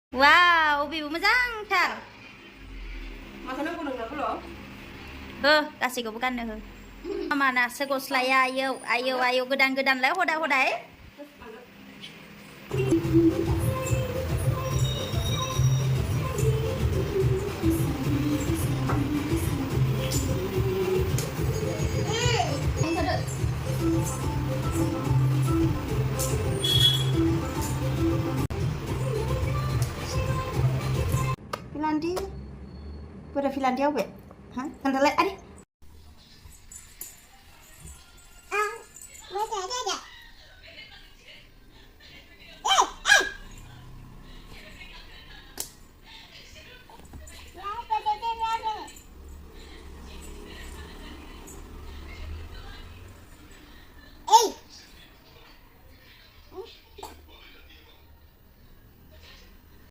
Wow, ubi moजांथार. Makannya kudu nggak belum? Kasih bukan deh. Mana segoslaya ayo gedan lah hoda. Finlandia, pada Finlandia weh, hah? Tanda lek, adi.